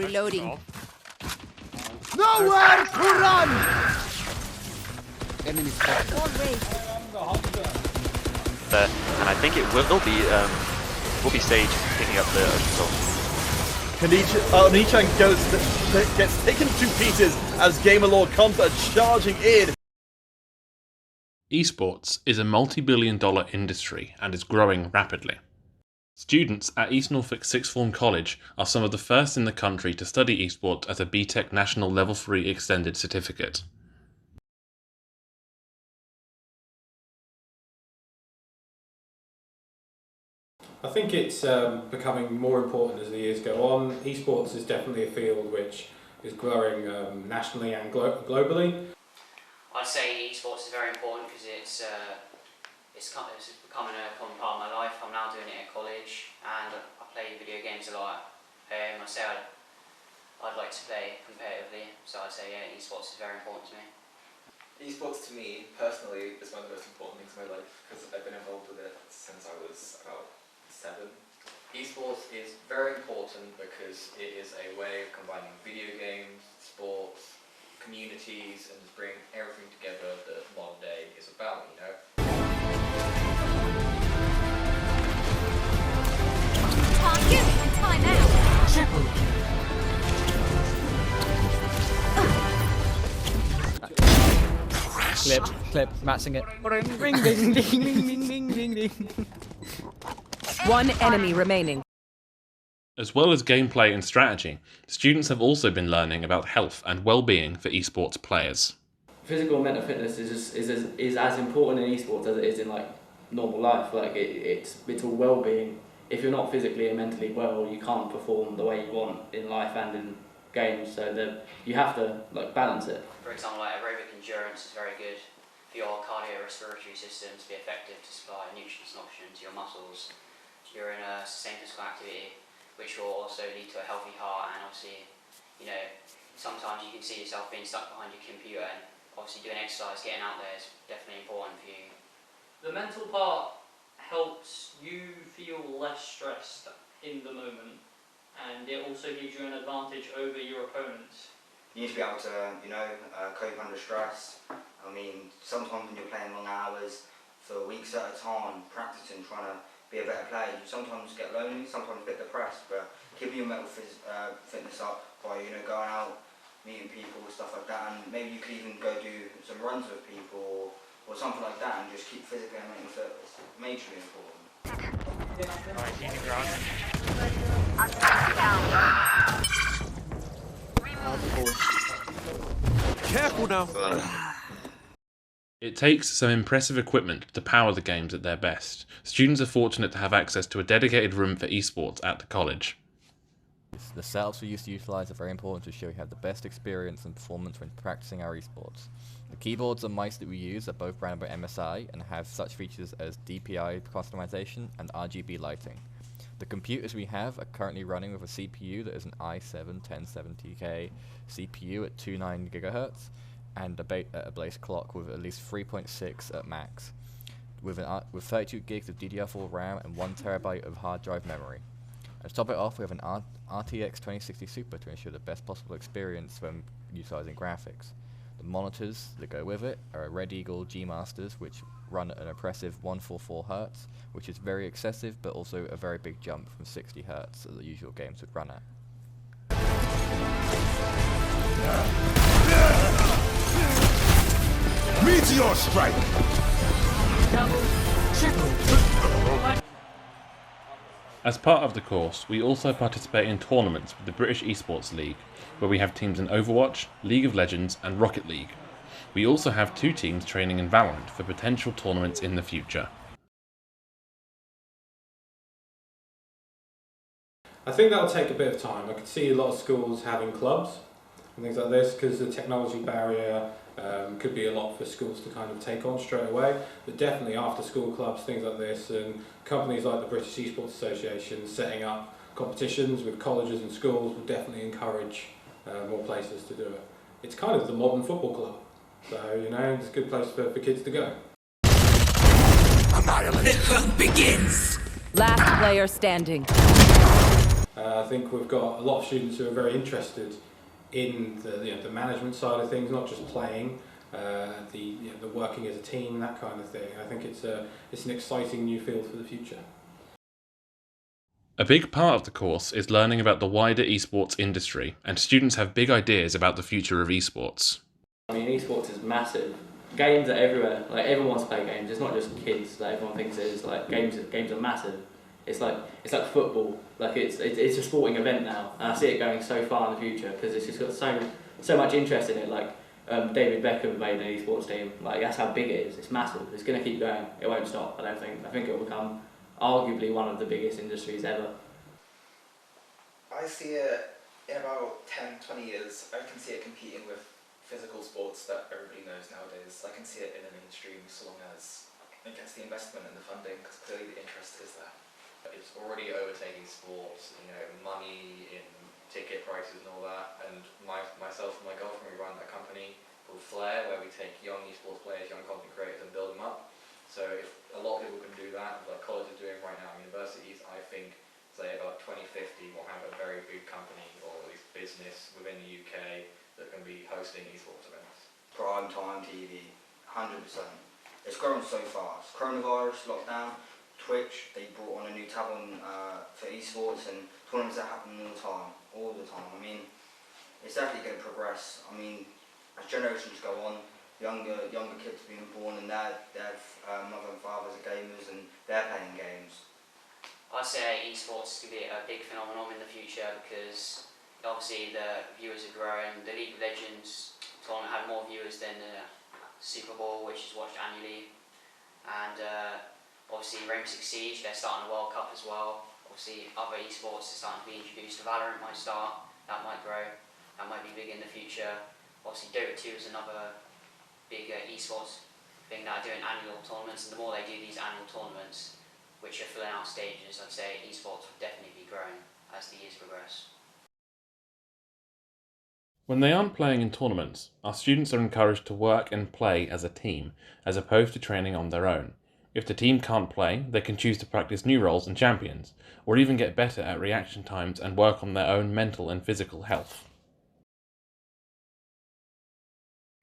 Reloading. Nowhere to run! Enemy spotted. And I think it will be Sage picking up the ocean Nichan gets taken to pieces as Gamerlord comes charging in. Esports is a multi-billion-dollar industry and is growing rapidly. Students at East Norfolk Sixth Form College are some of the first in the country to study esports as a BTEC National Level 3 Extended Certificate. I think it's becoming more important as the years go on. Esports is definitely a field which is growing nationally and globally. I'd say esports is very important because it's becoming a common part of my life. I'm now doing it at college and I play video games a lot. I say I'd like to play competitively, so I'd say yeah, esports is very important to me. Esports to me, personally, is one of the most important things in my life because I've been involved with it since I was about 7. Esports is very important because it is a way of combining video games, sports, communities, and just bring everything together that modern day is about, you know? Time out. Triple. Clip, matching it. Ring, ding, ding, ding, ding, ding, ding, ding. One enemy remaining. As well as gameplay and strategy, students have also been learning about health and well-being for esports players. Physical and mental fitness is as important in esports as it is in like normal life. Like it's all well-being. If you're not physically and mentally well, you can't perform the way you want in life and in games. So you have to like balance it. For example, like aerobic endurance is very good for your cardiorespiratory system to be effective to supply nutrients and oxygen to your muscles. You're in a sustained physical activity, which will also lead to a healthy heart, and obviously, you know, sometimes you can see yourself being stuck behind your computer, and obviously doing exercise, getting out there is definitely important for you. The mental part helps you feel less stressed in the moment, and it also gives you an advantage over your opponents. You need to be able to, you know, cope under stress. I mean, sometimes when you're playing long hours for weeks at a time, practicing, trying to be a better player, you sometimes get lonely, sometimes a bit depressed, but keeping your mental fitness up by, you know, going out, meeting people, stuff like that, and maybe you could even go do some runs with people or something like that, and just keep physically and mentally fit. It's majorly important. Careful now. It takes some impressive equipment to power the games at their best. Students are fortunate to have access to a dedicated room for esports at the college. The setups we used to utilise are very important to show we have the best experience and performance when practicing our esports. The keyboards and mice that we use are both branded by MSI and have such features as DPI customization and RGB lighting. The computers we have are currently running with a CPU that is an i7-1070K CPU at 29 GHz and a base clock with at least 3.6 at max, with 32 gigs of DDR4 RAM and 1 TB of hard drive memory. And to top it off, we have an RTX 2060 Super to ensure the best possible experience when utilising graphics. The monitors that go with it are a Red Eagle G Masters, which run at an impressive 144 Hz, which is very excessive but also a very big jump from 60 Hz that the usual games would run at. Meteor strike! Double, triple. As part of the course, we also participate in tournaments with the British Esports League, where we have teams in Overwatch, League of Legends and Rocket League. We also have 2 teams training in Valorant for potential tournaments in the future. I think that'll take a bit of time. I could see a lot of schools having clubs and things like this because the technology barrier could be a lot for schools to kind of take on straight away, but definitely after school clubs, things like this, and companies like the British Esports Association setting up competitions with colleges and schools will definitely encourage more places to do it. It's kind of the modern football club, so you know, it's a good place for kids to go. Annihilate. The hunt begins! Last player standing. I think we've got a lot of students who are very interested in the management side of things, not just playing, the working as a team, that kind of thing. I think it's an exciting new field for the future. A big part of the course is learning about the wider esports industry, and students have big ideas about the future of esports. I mean, esports is massive. Games are everywhere. Like, everyone wants to play games. It's not just kids that everyone thinks it is. Like, games are massive. It's like football. Like, it's a sporting event now, and I see it going so far in the future because it's just got so much interest in it. Like, David Beckham made an esports team. Like, that's how big it is. It's massive. It's going to keep going. It won't stop. I don't think. I think it will become arguably one of the biggest industries ever. I see it in about 10-20 years. I can see it competing with physical sports that everybody knows nowadays. I can see it in the mainstream so long as it gets the investment and the funding, because clearly the interest is there. It's already overtaking sports, money in ticket prices and all that, and myself and my girlfriend, we run a company called Flair, where we take young esports players, young content creators, and build them up. So if a lot of people can do that, like colleges are doing right now, universities, I think, say about 2050, we'll have a very big company, or at least business within the UK, that can be hosting esports events. Prime time TV, 100%. It's grown so fast. Coronavirus, lockdown, Twitch, they brought on a new tab on for esports, and tournaments that happen all the time. I mean, it's definitely going to progress. I mean, as generations go on, younger kids being born, and their mother and fathers are gamers, and they're playing games. I'd say esports is going to be a big phenomenon in the future because obviously the viewers are growing. The League of Legends tournament had more viewers than the Super Bowl, which is watched annually, and obviously Rainbow Six Siege, they're starting a World Cup as well. Obviously other esports are starting to be introduced. Valorant might start, that might grow, that might be big in the future. Obviously Dota 2 is another big esports thing that are doing annual tournaments, and the more they do these annual tournaments, which are filling out stages, I'd say esports will definitely be growing as the years progress. When they aren't playing in tournaments, our students are encouraged to work and play as a team, as opposed to training on their own. If the team can't play, they can choose to practice new roles and champions, or even get better at reaction times and work on their own mental and physical health.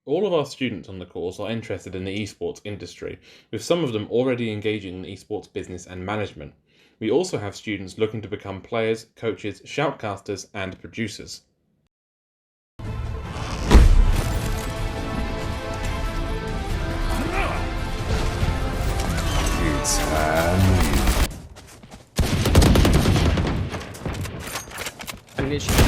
All of our students on the course are interested in the esports industry, with some of them already engaging in esports business and management. We also have students looking to become players, coaches, shoutcasters, and producers. It's I mean, it should be